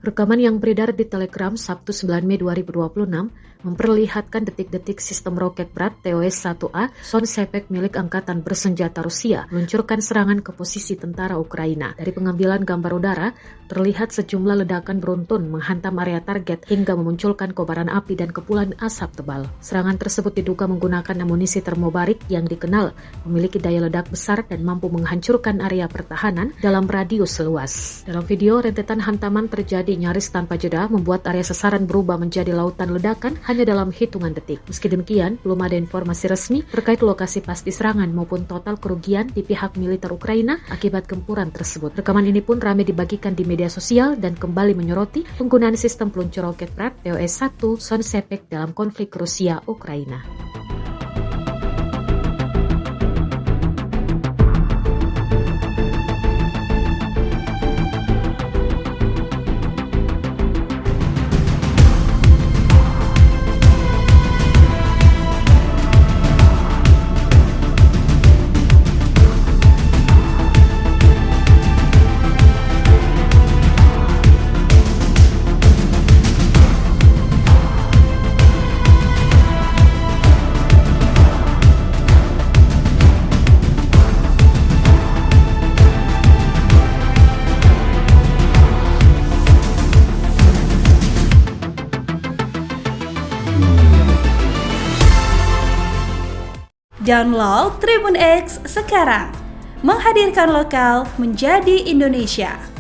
Rekaman yang beredar di Telegram Sabtu 9 Mei 2026 memperlihatkan detik-detik sistem roket berat TOS-1A Sonsepek milik Angkatan Bersenjata Rusia meluncurkan serangan ke posisi tentara Ukraina. Dari pengambilan gambar udara, terlihat sejumlah ledakan beruntun menghantam area target hingga memunculkan kobaran api dan kepulan asap tebal. Serangan tersebut diduga menggunakan amunisi termobarik yang dikenal memiliki daya ledak besar dan mampu menghancurkan area pertahanan dalam radius luas. Dalam video, rentetan hantaman terjadi nyaris tanpa jeda membuat area sasaran berubah menjadi lautan ledakan hanya dalam hitungan detik. Meski demikian, belum ada informasi resmi terkait lokasi pasti serangan maupun total kerugian di pihak militer Ukraina akibat gempuran tersebut. Rekaman ini pun ramai dibagikan di media sosial dan kembali menyoroti penggunaan sistem peluncur roket berat TOS-1 Sonsepek dalam konflik Rusia-Ukraina. Download Tribun X sekarang, menghadirkan lokal menjadi Indonesia.